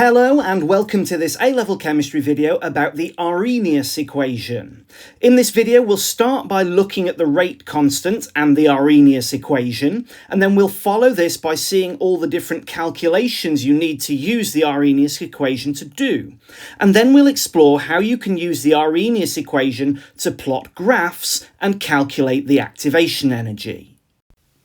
Hello and welcome to this A-level chemistry video about the Arrhenius equation. In this video we'll start by looking at the rate constant and the Arrhenius equation, and then we'll follow this by seeing all the different calculations you need to use the Arrhenius equation to do. And then we'll explore how you can use the Arrhenius equation to plot graphs and calculate the activation energy.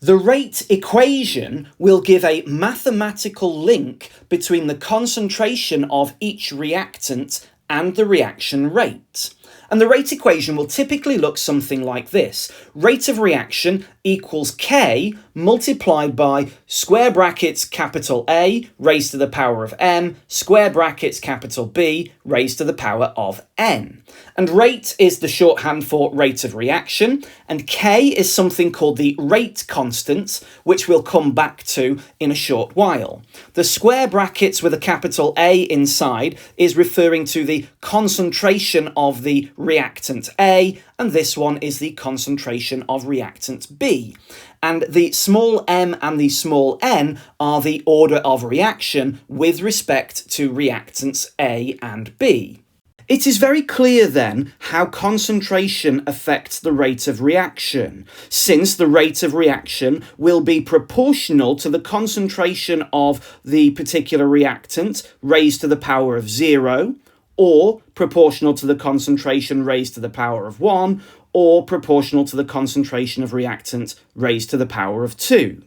The rate equation will give a mathematical link between the concentration of each reactant and the reaction rate. And the rate equation will typically look something like this. Rate of reaction equals K multiplied by square brackets capital A raised to the power of M, square brackets capital B raised to the power of N. And rate is the shorthand for rate of reaction, and K is something called the rate constant, which we'll come back to in a short while. The square brackets with a capital A inside is referring to the concentration of the reactant A, and this one is the concentration of reactant B. And the small m and the small n are the order of reaction with respect to reactants A and B. It is very clear then how concentration affects the rate of reaction, since the rate of reaction will be proportional to the concentration of the particular reactant raised to the power of 0, or proportional to the concentration raised to the power of 1, or proportional to the concentration of reactant raised to the power of 2.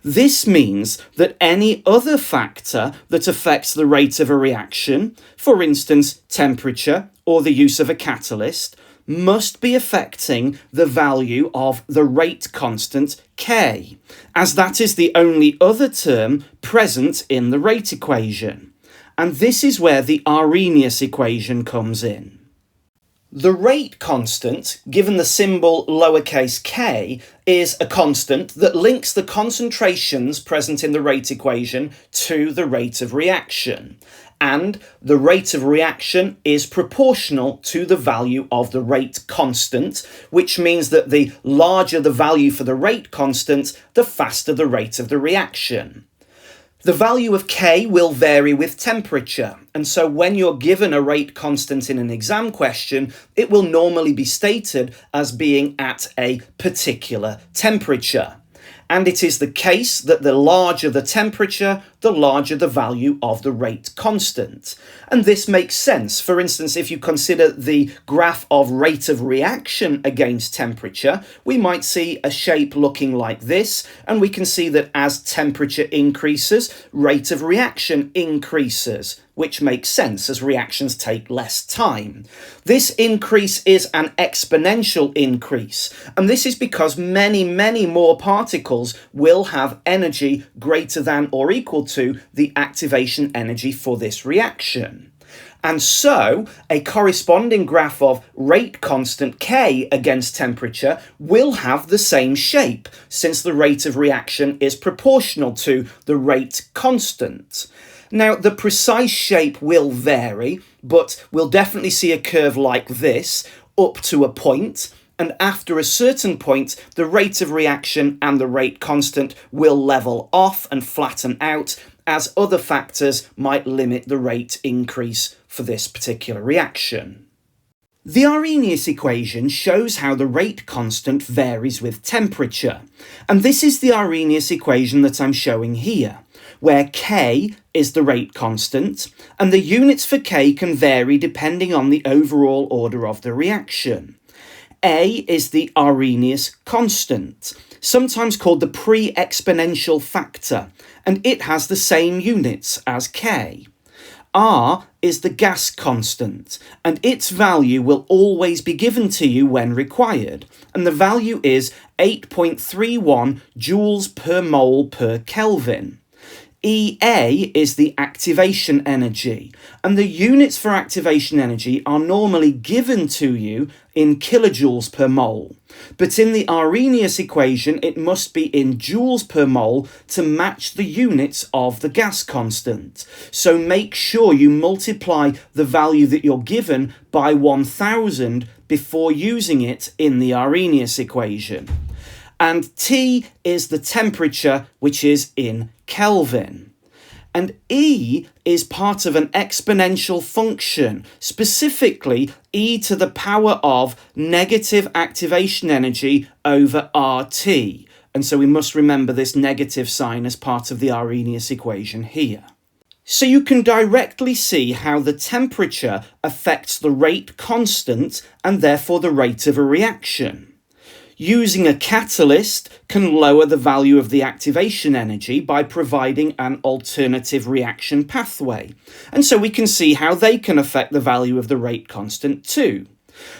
This means that any other factor that affects the rate of a reaction, for instance temperature or the use of a catalyst, must be affecting the value of the rate constant K, as that is the only other term present in the rate equation. And this is where the Arrhenius equation comes in. The rate constant, given the symbol lowercase k, is a constant that links the concentrations present in the rate equation to the rate of reaction. And the rate of reaction is proportional to the value of the rate constant, which means that the larger the value for the rate constant, the faster the rate of the reaction. The value of K will vary with temperature, and so when you're given a rate constant in an exam question, it will normally be stated as being at a particular temperature. And it is the case that the larger the temperature, the larger the value of the rate constant. And this makes sense. For instance, if you consider the graph of rate of reaction against temperature, we might see a shape looking like this, and we can see that as temperature increases, rate of reaction increases, which makes sense as reactions take less time. This increase is an exponential increase, and this is because many more particles will have energy greater than or equal to the activation energy for this reaction. And so, a corresponding graph of rate constant K against temperature will have the same shape, since the rate of reaction is proportional to the rate constant. Now, the precise shape will vary, but we'll definitely see a curve like this up to a point, and after a certain point, the rate of reaction and the rate constant will level off and flatten out, as other factors might limit the rate increase for this particular reaction. The Arrhenius equation shows how the rate constant varies with temperature, and this is the Arrhenius equation that I'm showing here, where K is the rate constant, and the units for K can vary depending on the overall order of the reaction. A is the Arrhenius constant, sometimes called the pre-exponential factor, and it has the same units as K. R is the gas constant, and its value will always be given to you when required, and the value is 8.31 joules per mole per Kelvin. EA is the activation energy, and the units for activation energy are normally given to you in kilojoules per mole. But in the Arrhenius equation, it must be in joules per mole to match the units of the gas constant. So make sure you multiply the value that you're given by 1000 before using it in the Arrhenius equation. And T is the temperature, which is in Kelvin. And e is part of an exponential function, specifically e to the power of negative activation energy over RT. And so we must remember this negative sign as part of the Arrhenius equation here. So you can directly see how the temperature affects the rate constant and therefore the rate of a reaction. Using a catalyst can lower the value of the activation energy by providing an alternative reaction pathway. And so we can see how they can affect the value of the rate constant too.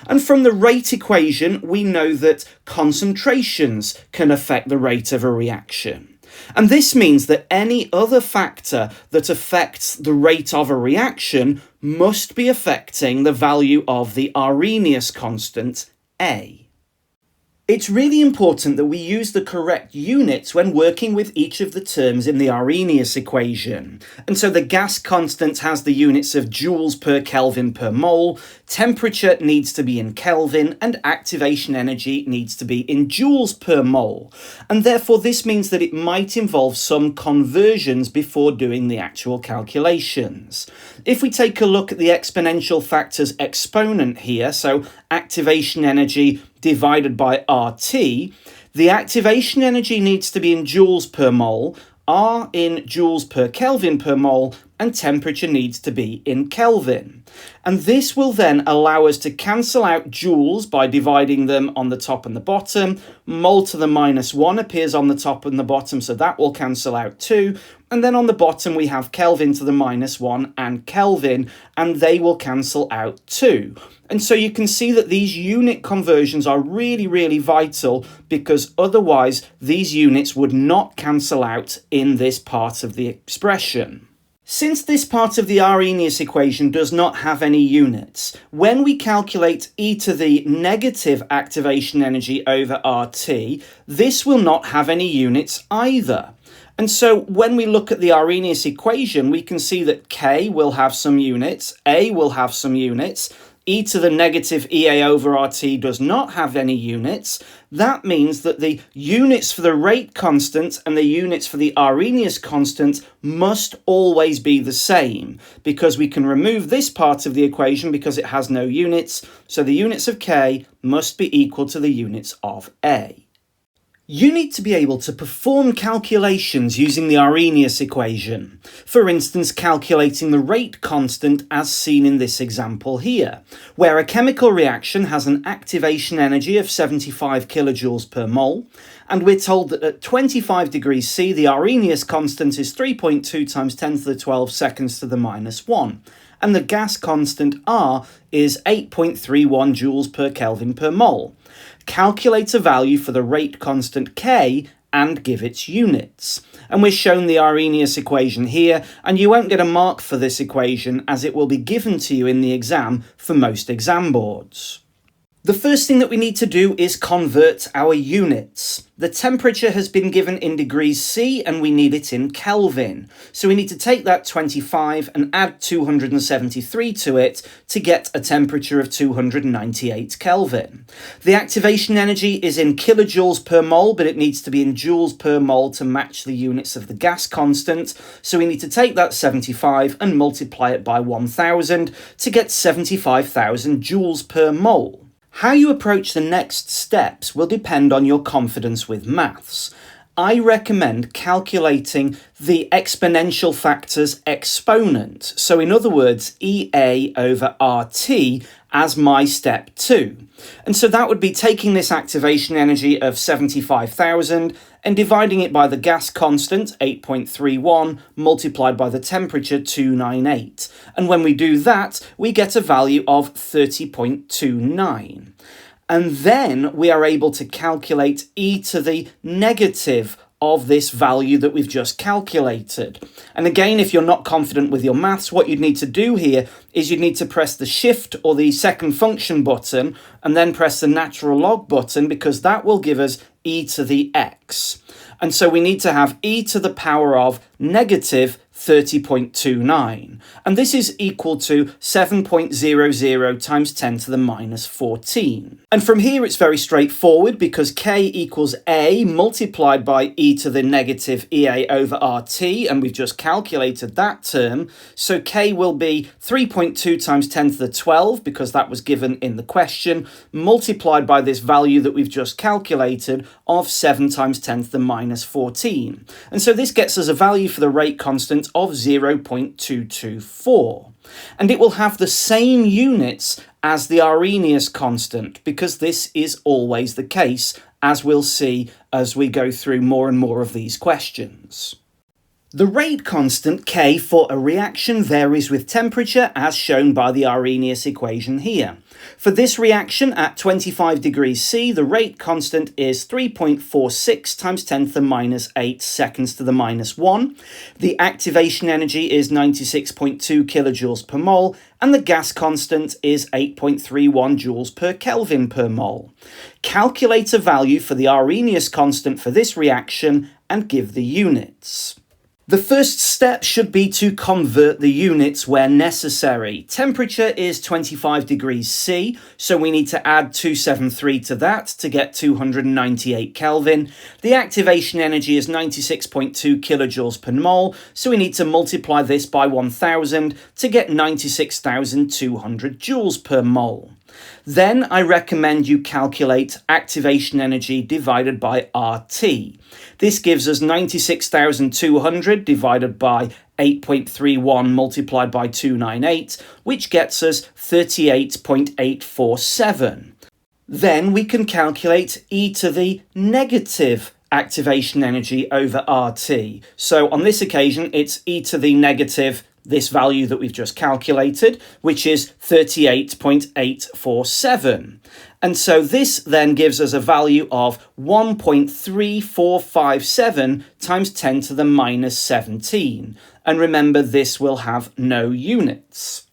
And from the rate equation, we know that concentrations can affect the rate of a reaction. And this means that any other factor that affects the rate of a reaction must be affecting the value of the Arrhenius constant, A. It's really important that we use the correct units when working with each of the terms in the Arrhenius equation. And so the gas constant has the units of joules per Kelvin per mole, temperature needs to be in Kelvin, and activation energy needs to be in joules per mole. And therefore this means that it might involve some conversions before doing the actual calculations. If we take a look at the exponential factor's exponent here, so activation energy divided by RT, the activation energy needs to be in joules per mole, R in joules per Kelvin per mole, and temperature needs to be in Kelvin. And this will then allow us to cancel out joules by dividing them on the top and the bottom. Mole to the -1 appears on the top and the bottom, so that will cancel out too. And then on the bottom we have Kelvin to the -1 and Kelvin, and they will cancel out too. And so you can see that these unit conversions are really, really vital, because otherwise these units would not cancel out in this part of the expression. Since this part of the Arrhenius equation does not have any units, when we calculate e to the negative activation energy over RT, this will not have any units either. And so when we look at the Arrhenius equation, we can see that K will have some units, A will have some units, e to the negative EA over RT does not have any units. That means that the units for the rate constant and the units for the Arrhenius constant must always be the same, because we can remove this part of the equation because it has no units, so the units of K must be equal to the units of A. You need to be able to perform calculations using the Arrhenius equation. For instance, calculating the rate constant as seen in this example here, where a chemical reaction has an activation energy of 75 kilojoules per mole, and we're told that at 25 degrees C, the Arrhenius constant is 3.2 times 10 to the 12 seconds to the -1, and the gas constant R is 8.31 joules per Kelvin per mole. Calculate a value for the rate constant K and give its units. And we're shown the Arrhenius equation here, and you won't get a mark for this equation as it will be given to you in the exam for most exam boards. The first thing that we need to do is convert our units. The temperature has been given in degrees C and we need it in Kelvin. So we need to take that 25 and add 273 to it to get a temperature of 298 Kelvin. The activation energy is in kilojoules per mole, but it needs to be in joules per mole to match the units of the gas constant. So we need to take that 75 and multiply it by 1000 to get 75,000 joules per mole. How you approach the next steps will depend on your confidence with maths. I recommend calculating the exponential factor's exponent. So in other words, EA over RT as my step 2. And so that would be taking this activation energy of 75,000 and dividing it by the gas constant, 8.31, multiplied by the temperature, 298. And when we do that, we get a value of 30.29. And then we are able to calculate e to the negative of this value that we've just calculated. And again, if you're not confident with your maths, what you'd need to do here is you'd need to press the shift or the second function button and then press the natural log button, because that will give us e to the x. And so we need to have e to the power of negative 30.29. And this is equal to 7.00 times 10 to the minus 14. And from here it's very straightforward because k equals a multiplied by e to the negative ea over rt, and we've just calculated that term. So k will be 3.2 times 10 to the 12, because that was given in the question, multiplied by this value that we've just calculated of 7 times 10 to the minus 14. And so this gets us a value for the rate constant of 0.224. And it will have the same units as the Arrhenius constant, because this is always the case, as we'll see as we go through more and more of these questions. The rate constant K for a reaction varies with temperature, as shown by the Arrhenius equation here. For this reaction at 25 degrees C, the rate constant is 3.46 times 10 to the minus 8 seconds to the minus 1. The activation energy is 96.2 kilojoules per mole, and the gas constant is 8.31 joules per Kelvin per mole. Calculate a value for the Arrhenius constant for this reaction and give the units. The first step should be to convert the units where necessary. Temperature is 25 degrees C, so we need to add 273 to that to get 298 Kelvin. The activation energy is 96.2 kilojoules per mole, so we need to multiply this by 1000 to get 96,200 joules per mole. Then I recommend you calculate activation energy divided by RT. This gives us 96,200 divided by 8.31 multiplied by 298, which gets us 38.847. Then we can calculate e to the negative activation energy over RT. So on this occasion, it's e to the negative this value that we've just calculated, which is 38.847. And so this then gives us a value of 1.3457 times 10 to the minus 17. And remember, this will have no units.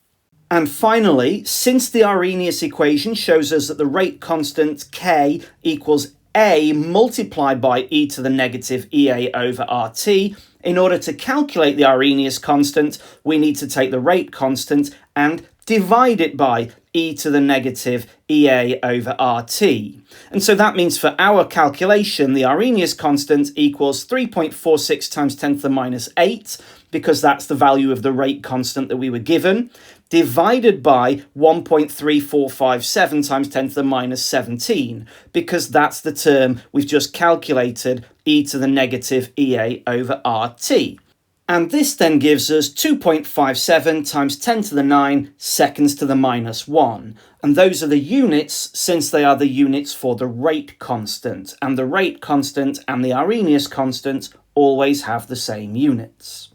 And finally, since the Arrhenius equation shows us that the rate constant K equals A multiplied by e to the negative EA over RT, in order to calculate the Arrhenius constant, we need to take the rate constant and divide it by e to the negative EA over RT. And so that means for our calculation, the Arrhenius constant equals 3.46 times 10 to the minus 8, because that's the value of the rate constant that we were given, divided by 1.3457 times 10 to the minus 17, because that's the term we've just calculated, e to the negative EA over RT. And this then gives us 2.57 times 10 to the 9 seconds to the minus 1. And those are the units, since they are the units for the rate constant. And the rate constant and the Arrhenius constant always have the same units.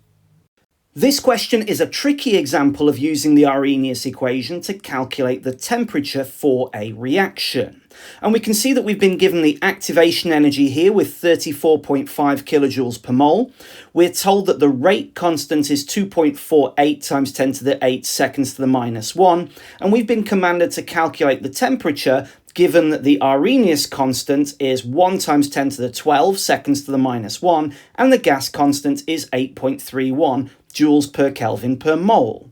This question is a tricky example of using the Arrhenius equation to calculate the temperature for a reaction. And we can see that we've been given the activation energy here with 34.5 kilojoules per mole. We're told that the rate constant is 2.48 times 10 to the 8 seconds to the minus 1. And we've been commanded to calculate the temperature given that the Arrhenius constant is 1 times 10 to the 12 seconds to the minus 1, and the gas constant is 8.31 joules per Kelvin per mole.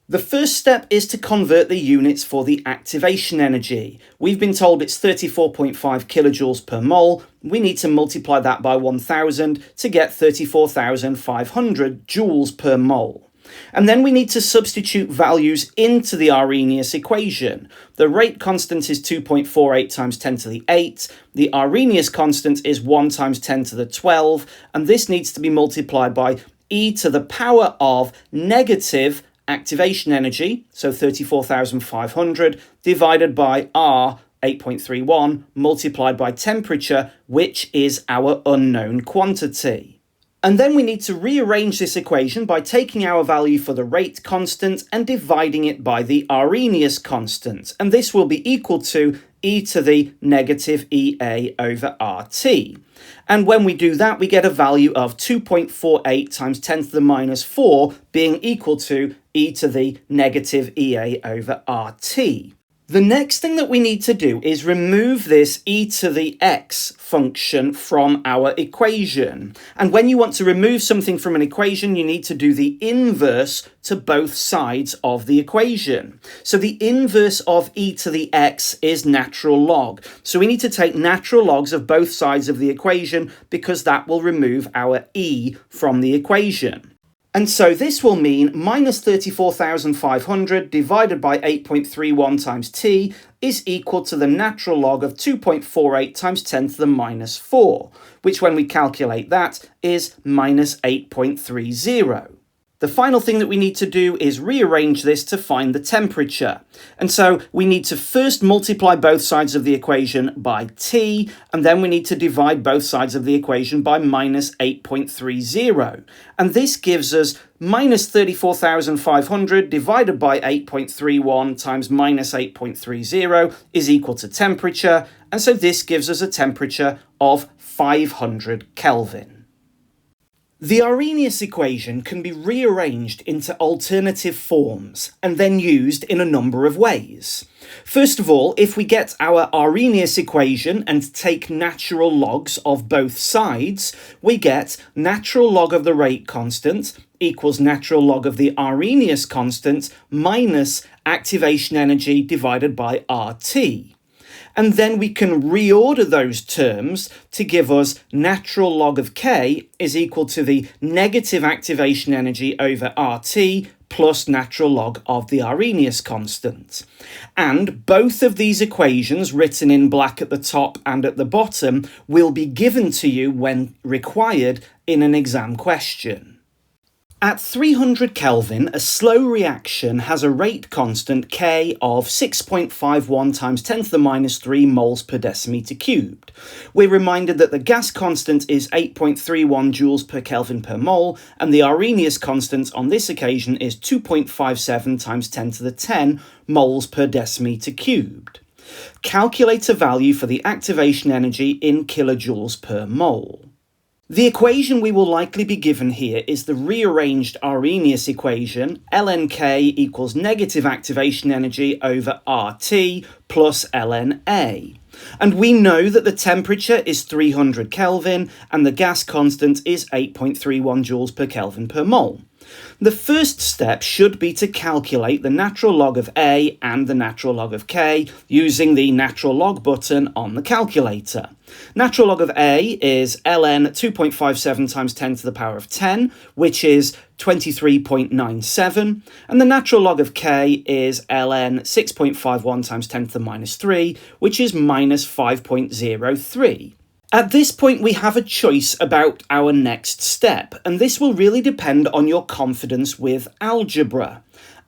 The first step is to convert the units for the activation energy. We've been told it's 34.5 kilojoules per mole. We need to multiply that by 1000 to get 34,500 joules per mole. And then we need to substitute values into the Arrhenius equation. The rate constant is 2.48 times 10 to the 8. The Arrhenius constant is 1 times 10 to the 12. And this needs to be multiplied by e to the power of negative activation energy, so 34,500, divided by R, 8.31, multiplied by temperature, which is our unknown quantity. And then we need to rearrange this equation by taking our value for the rate constant and dividing it by the Arrhenius constant. And this will be equal to e to the negative EA over RT. And when we do that, we get a value of 2.48 times 10 to the minus 4 being equal to e to the negative EA over RT. The next thing that we need to do is remove this e to the x function from our equation. And when you want to remove something from an equation, you need to do the inverse to both sides of the equation. So the inverse of e to the x is natural log. So we need to take natural logs of both sides of the equation because that will remove our e from the equation. And so this will mean minus 34,500 divided by 8.31 times t is equal to the natural log of 2.48 times 10 to the minus 4, which when we calculate that is minus 8.30. The final thing that we need to do is rearrange this to find the temperature. And so we need to first multiply both sides of the equation by t, and then we need to divide both sides of the equation by minus 8.30. And this gives us minus 34,500 divided by 8.31 times minus 8.30 is equal to temperature. And so this gives us a temperature of 500 Kelvin. The Arrhenius equation can be rearranged into alternative forms and then used in a number of ways. First of all, if we get our Arrhenius equation and take natural logs of both sides, we get natural log of the rate constant equals natural log of the Arrhenius constant minus activation energy divided by RT. And then we can reorder those terms to give us natural log of K is equal to the negative activation energy over RT plus natural log of the Arrhenius constant. And both of these equations, written in black at the top and at the bottom, will be given to you when required in an exam question. At 300 Kelvin, a slow reaction has a rate constant K of 6.51 times 10 to the minus 3 moles per decimeter cubed. We're reminded that the gas constant is 8.31 joules per Kelvin per mole, and the Arrhenius constant on this occasion is 2.57 times 10 to the 10 moles per decimeter cubed. Calculate a value for the activation energy in kilojoules per mole. The equation we will likely be given here is the rearranged Arrhenius equation, ln K equals negative activation energy over RT plus ln A. And we know that the temperature is 300 Kelvin and the gas constant is 8.31 joules per Kelvin per mole. The first step should be to calculate the natural log of A and the natural log of K using the natural log button on the calculator. Natural log of A is ln 2.57 times 10 to the power of 10, which is 23.97, and the natural log of K is ln 6.51 times 10 to the minus 3, which is minus 5.03. At this point, we have a choice about our next step, and this will really depend on your confidence with algebra.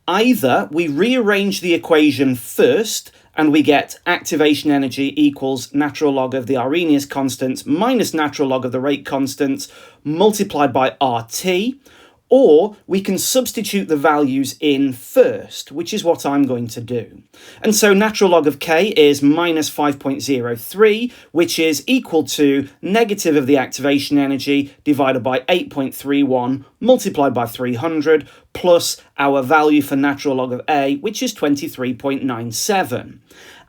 Either we rearrange the equation first, and we get activation energy equals natural log of the Arrhenius constant minus natural log of the rate constant multiplied by RT, or we can substitute the values in first, which is what I'm going to do. And so natural log of K is minus 5.03, which is equal to negative of the activation energy divided by 8.31 multiplied by 300 plus our value for natural log of A, which is 23.97.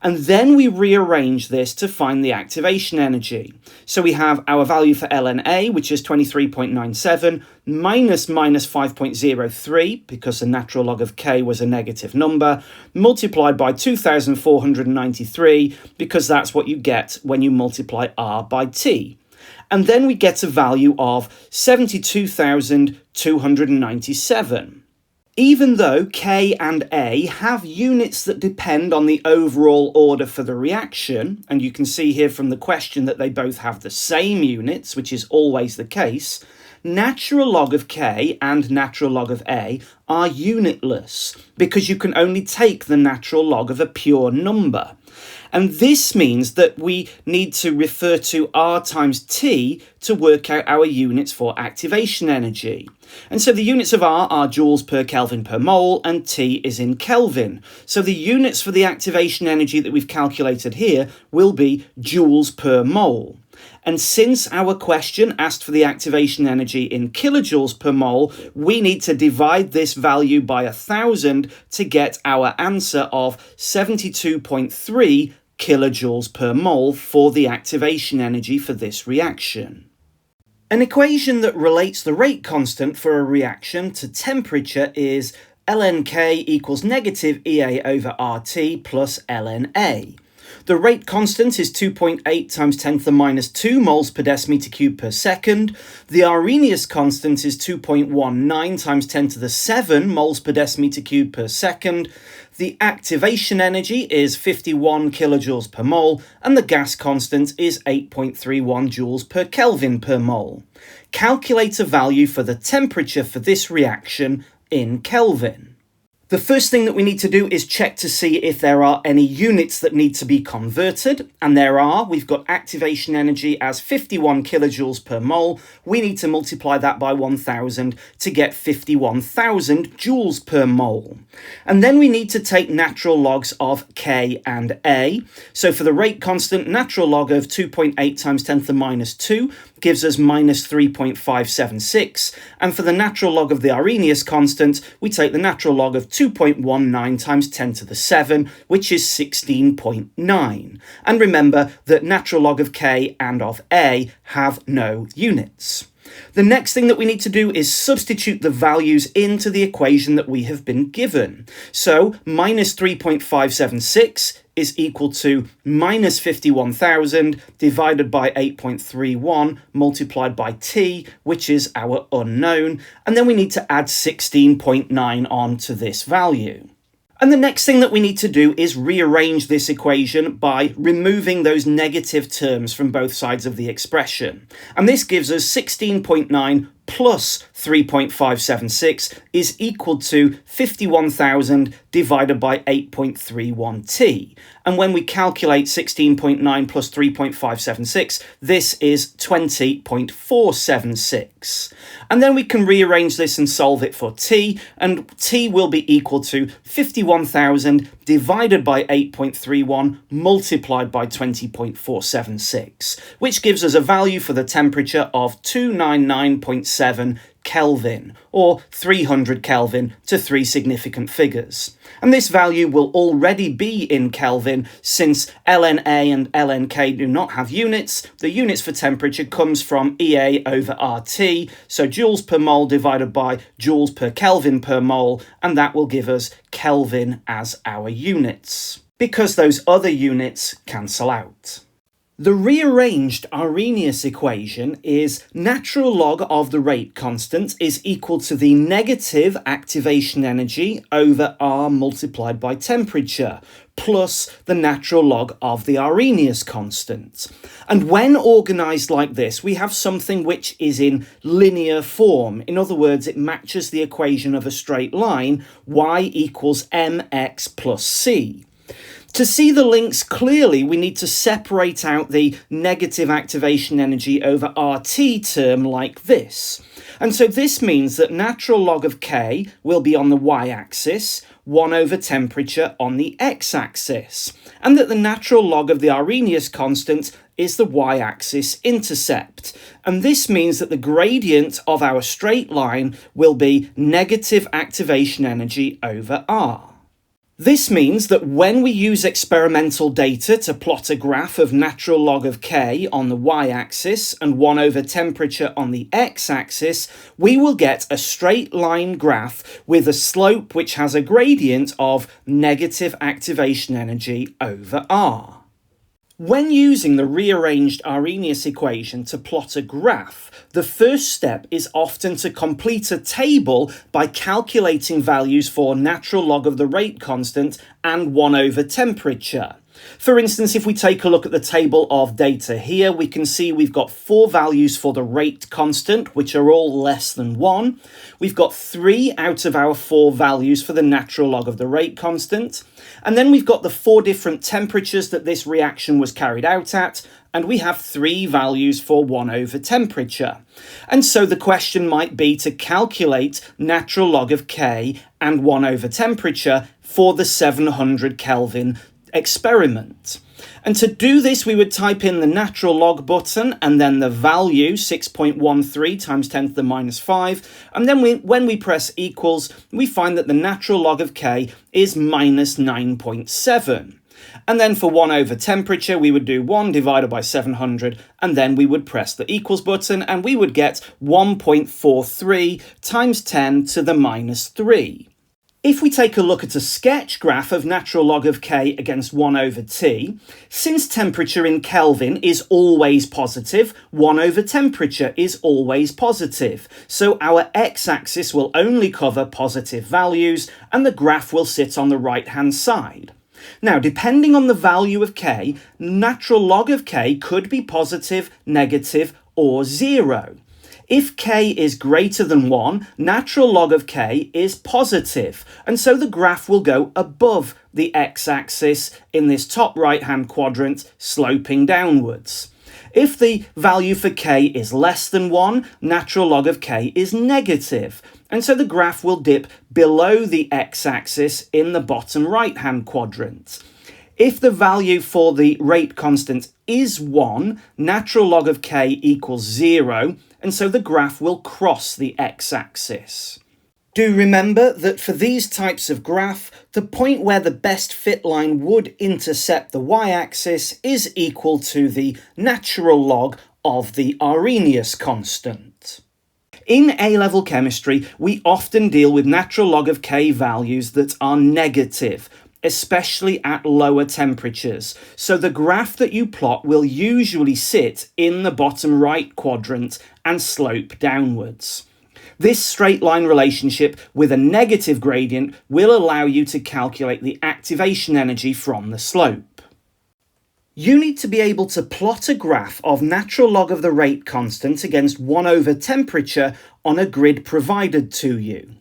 And then we rearrange this to find the activation energy. So we have our value for ln A, which is 23.97, minus 5.03, because the natural log of K was a negative number, multiplied by 2,493, because that's what you get when you multiply R by T. And then we get a value of 72,297. Even though K and A have units that depend on the overall order for the reaction, and you can see here from the question that they both have the same units, which is always the case, natural log of K and natural log of A are unitless, because you can only take the natural log of a pure number. And this means that we need to refer to R times T to work out our units for activation energy. And so the units of R are joules per Kelvin per mole, and T is in Kelvin. So the units for the activation energy that we've calculated here will be joules per mole. And since our question asked for the activation energy in kilojoules per mole, we need to divide this value by 1,000 to get our answer of 72.3 kilojoules per mole for the activation energy for this reaction. An equation that relates the rate constant for a reaction to temperature is lnk equals negative EA over RT plus lnA. The rate constant is 2.8 times 10 to the minus 2 moles per decimeter cubed per second. The Arrhenius constant is 2.19 times 10 to the 7 moles per decimeter cubed per second. The activation energy is 51 kilojoules per mole, and the gas constant is 8.31 joules per Kelvin per mole. Calculate a value for the temperature for this reaction in Kelvin. The first thing that we need to do is check to see if there are any units that need to be converted, and there are. We've got activation energy as 51 kilojoules per mole. We need to multiply that by 1,000 to get 51,000 joules per mole. And then we need to take natural logs of K and A. So for the rate constant, natural log of 2.8 times 10 to the minus 2 gives us minus 3.576. And for the natural log of the Arrhenius constant, we take the natural log of 2.19 times 10 to the 7, which is 16.9. And remember that natural log of K and of A have no units. The next thing that we need to do is substitute the values into the equation that we have been given. So minus 3.576 is equal to minus 51,000 divided by 8.31 multiplied by t, which is our unknown. And then we need to add 16.9 on to this value. And the next thing that we need to do is rearrange this equation by removing those negative terms from both sides of the expression. And this gives us 16.9 plus 3.576 is equal to 51,000 divided by 8.31t. And when we calculate 16.9 plus 3.576, this is 20.476. And then we can rearrange this and solve it for t, and t will be equal to 51,000 divided by 8.31 multiplied by 20.476, which gives us a value for the temperature of 299.7 Kelvin, or 300 Kelvin to three significant figures. And this value will already be in Kelvin since lnA and lnk do not have units. The units for temperature comes from EA over RT, so joules per mole divided by joules per Kelvin per mole, and that will give us Kelvin as our units, because those other units cancel out. The rearranged Arrhenius equation is natural log of the rate constant is equal to the negative activation energy over R multiplied by temperature, plus the natural log of the Arrhenius constant. And when organised like this, we have something which is in linear form. In other words, it matches the equation of a straight line, y equals mx plus c. To see the links clearly, we need to separate out the negative activation energy over RT term like this. And so this means that natural log of K will be on the y-axis, 1 over temperature on the x-axis, and that the natural log of the Arrhenius constant is the y-axis intercept. And this means that the gradient of our straight line will be negative activation energy over R. This means that when we use experimental data to plot a graph of natural log of K on the y-axis and 1 over temperature on the x-axis, we will get a straight line graph with a slope which has a gradient of negative activation energy over R. When using the rearranged Arrhenius equation to plot a graph, the first step is often to complete a table by calculating values for natural log of the rate constant and 1 over temperature. For instance, if we take a look at the table of data here, we can see we've got 4 values for the rate constant, which are all less than 1. We've got 3 out of our 4 values for the natural log of the rate constant. And then we've got the 4 different temperatures that this reaction was carried out at, and we have 3 values for 1 over temperature. And so the question might be to calculate natural log of K and 1 over temperature for the 700 Kelvin experiment. And to do this, we would type in the natural log button and then the value 6.13 times 10 to the minus 5. And then when we press equals, we find that the natural log of k is minus 9.7. And then for 1 over temperature, we would do 1 divided by 700, and then we would press the equals button, and we would get 1.43 times 10 to the minus 3. If we take a look at a sketch graph of natural log of k against 1 over t, since temperature in Kelvin is always positive, 1 over temperature is always positive. So our x-axis will only cover positive values, and the graph will sit on the right-hand side. Now, depending on the value of k, natural log of k could be positive, negative, or 0. If k is greater than 1, natural log of k is positive, and so the graph will go above the x-axis in this top right-hand quadrant, sloping downwards. If the value for k is less than 1, natural log of k is negative, and so the graph will dip below the x-axis in the bottom right-hand quadrant. If the value for the rate constant is 1, natural log of k equals 0, and so the graph will cross the x-axis. Do remember that for these types of graph, the point where the best fit line would intercept the y-axis is equal to the natural log of the Arrhenius constant. In A-level chemistry, we often deal with natural log of k values that are negative, especially at lower temperatures. So the graph that you plot will usually sit in the bottom right quadrant and slope downwards. This straight line relationship with a negative gradient will allow you to calculate the activation energy from the slope. You need to be able to plot a graph of natural log of the rate constant against 1 over temperature on a grid provided to you.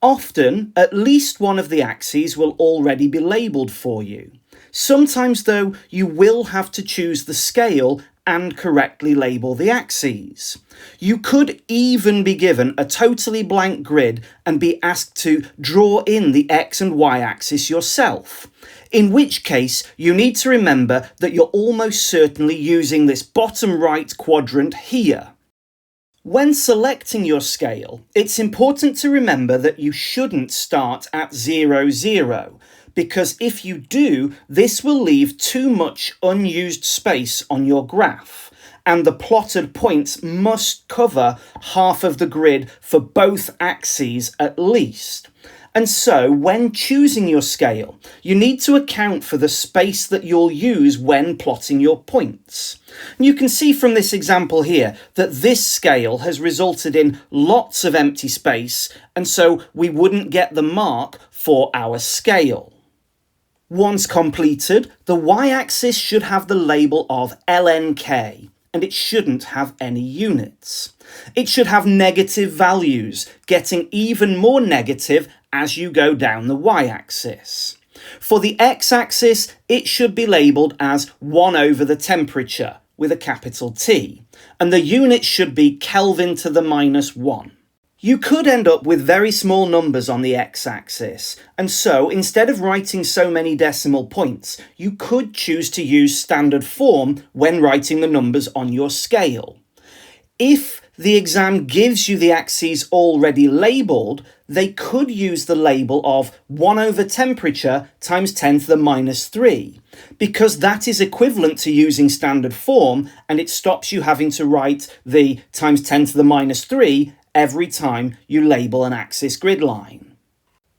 Often, at least one of the axes will already be labelled for you. Sometimes, though, you will have to choose the scale and correctly label the axes. You could even be given a totally blank grid and be asked to draw in the x and y axis yourself, in which case you need to remember that you're almost certainly using this bottom right quadrant here. When selecting your scale, it's important to remember that you shouldn't start at 0, 0, because if you do, this will leave too much unused space on your graph, and the plotted points must cover half of the grid for both axes at least. And so, when choosing your scale, you need to account for the space that you'll use when plotting your points. And you can see from this example here that this scale has resulted in lots of empty space, and so we wouldn't get the mark for our scale. Once completed, the y-axis should have the label of LNK, and it shouldn't have any units. It should have negative values, getting even more negative as you go down the y-axis. For the x-axis, it should be labelled as 1 over the temperature, with a capital T, and the unit should be Kelvin to the minus 1. You could end up with very small numbers on the x-axis, and so instead of writing so many decimal points, you could choose to use standard form when writing the numbers on your scale. If the exam gives you the axes already labelled, they could use the label of 1 over temperature times 10 to the minus 3, because that is equivalent to using standard form, and it stops you having to write the times 10 to the minus 3 every time you label an axis grid line.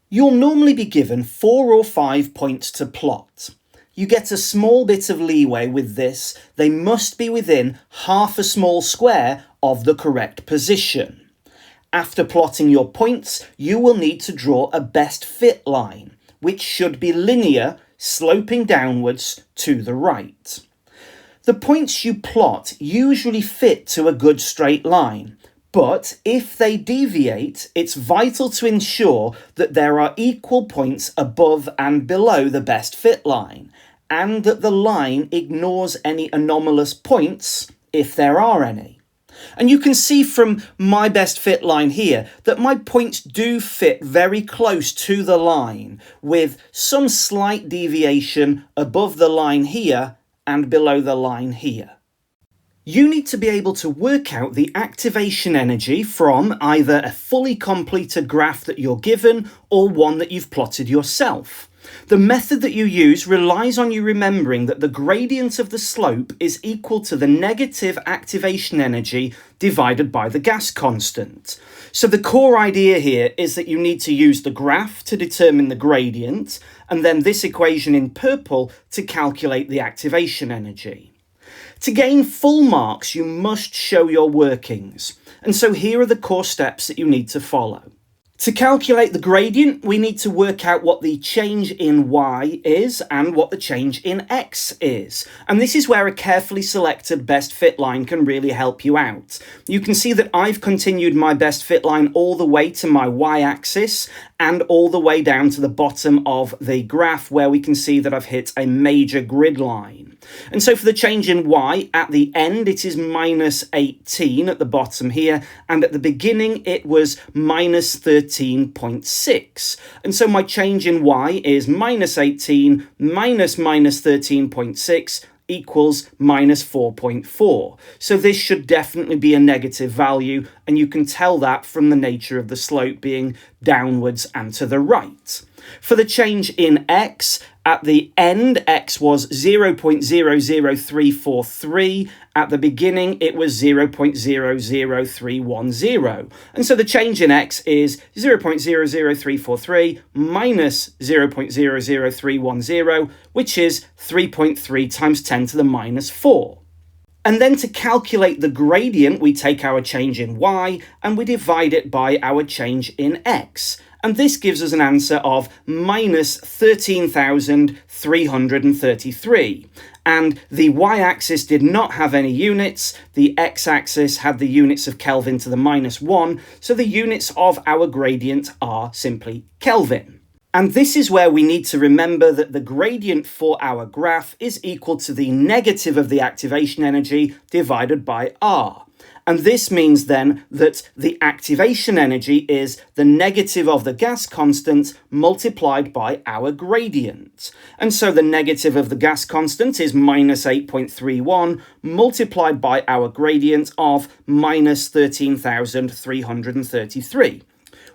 You'll normally be given 4 or 5 points to plot. You get a small bit of leeway with this. They must be within half a small square of the correct position. After plotting your points, you will need to draw a best fit line, which should be linear, sloping downwards to the right. The points you plot usually fit to a good straight line, but if they deviate, it's vital to ensure that there are equal points above and below the best fit line, and that the line ignores any anomalous points, if there are any. And you can see from my best fit line here that my points do fit very close to the line, with some slight deviation above the line here and below the line here. You need to be able to work out the activation energy from either a fully completed graph that you're given or one that you've plotted yourself. The method that you use relies on you remembering that the gradient of the slope is equal to the negative activation energy divided by the gas constant. So the core idea here is that you need to use the graph to determine the gradient, and then this equation in purple to calculate the activation energy. To gain full marks, you must show your workings, and so here are the core steps that you need to follow. To calculate the gradient, we need to work out what the change in y is and what the change in x is. And this is where a carefully selected best fit line can really help you out. You can see that I've continued my best fit line all the way to my y-axis and all the way down to the bottom of the graph, where we can see that I've hit a major grid line. And so for the change in y, at the end it is minus 18 at the bottom here, and at the beginning it was minus 13.6. And so my change in y is minus 18 minus 13.6 equals minus 4.4. So this should definitely be a negative value, and you can tell that from the nature of the slope being downwards and to the right. For the change in x, at the end, x was 0.00343. At the beginning, it was 0.00310. And so the change in x is 0.00343 minus 0.00310, which is 3.3 times 10 to the minus 4. And then to calculate the gradient, we take our change in y and we divide it by our change in x. And this gives us an answer of minus 13,333. And the y-axis did not have any units, the x-axis had the units of Kelvin to the minus 1, so the units of our gradient are simply Kelvin. And this is where we need to remember that the gradient for our graph is equal to the negative of the activation energy divided by r. And this means then that the activation energy is the negative of the gas constant multiplied by our gradient. And so the negative of the gas constant is minus 8.31 multiplied by our gradient of minus 13,333.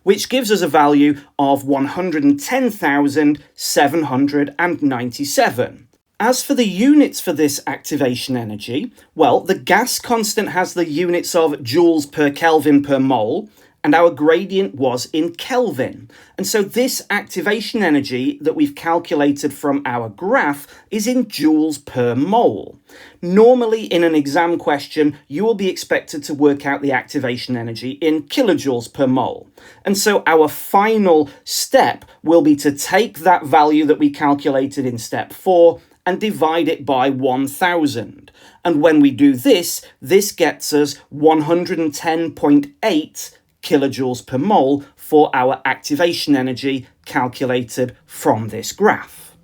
which gives us a value of 110,797. As for the units for this activation energy, well, the gas constant has the units of joules per Kelvin per mole, and our gradient was in Kelvin. And so this activation energy that we've calculated from our graph is in joules per mole. Normally in an exam question, you will be expected to work out the activation energy in kilojoules per mole. And so our final step will be to take that value that we calculated in step 4 and divide it by 1,000. And when we do this, this gets us 110.8 kilojoules per mole for our activation energy calculated from this graph.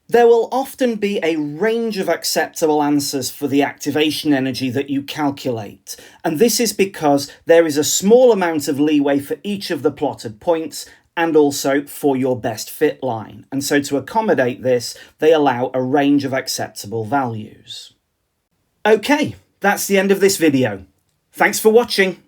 There will often be a range of acceptable answers for the activation energy that you calculate, and this is because there is a small amount of leeway for each of the plotted points and also for your best fit line. And so to accommodate this, they allow a range of acceptable values. Okay, that's the end of this video. Thanks for watching.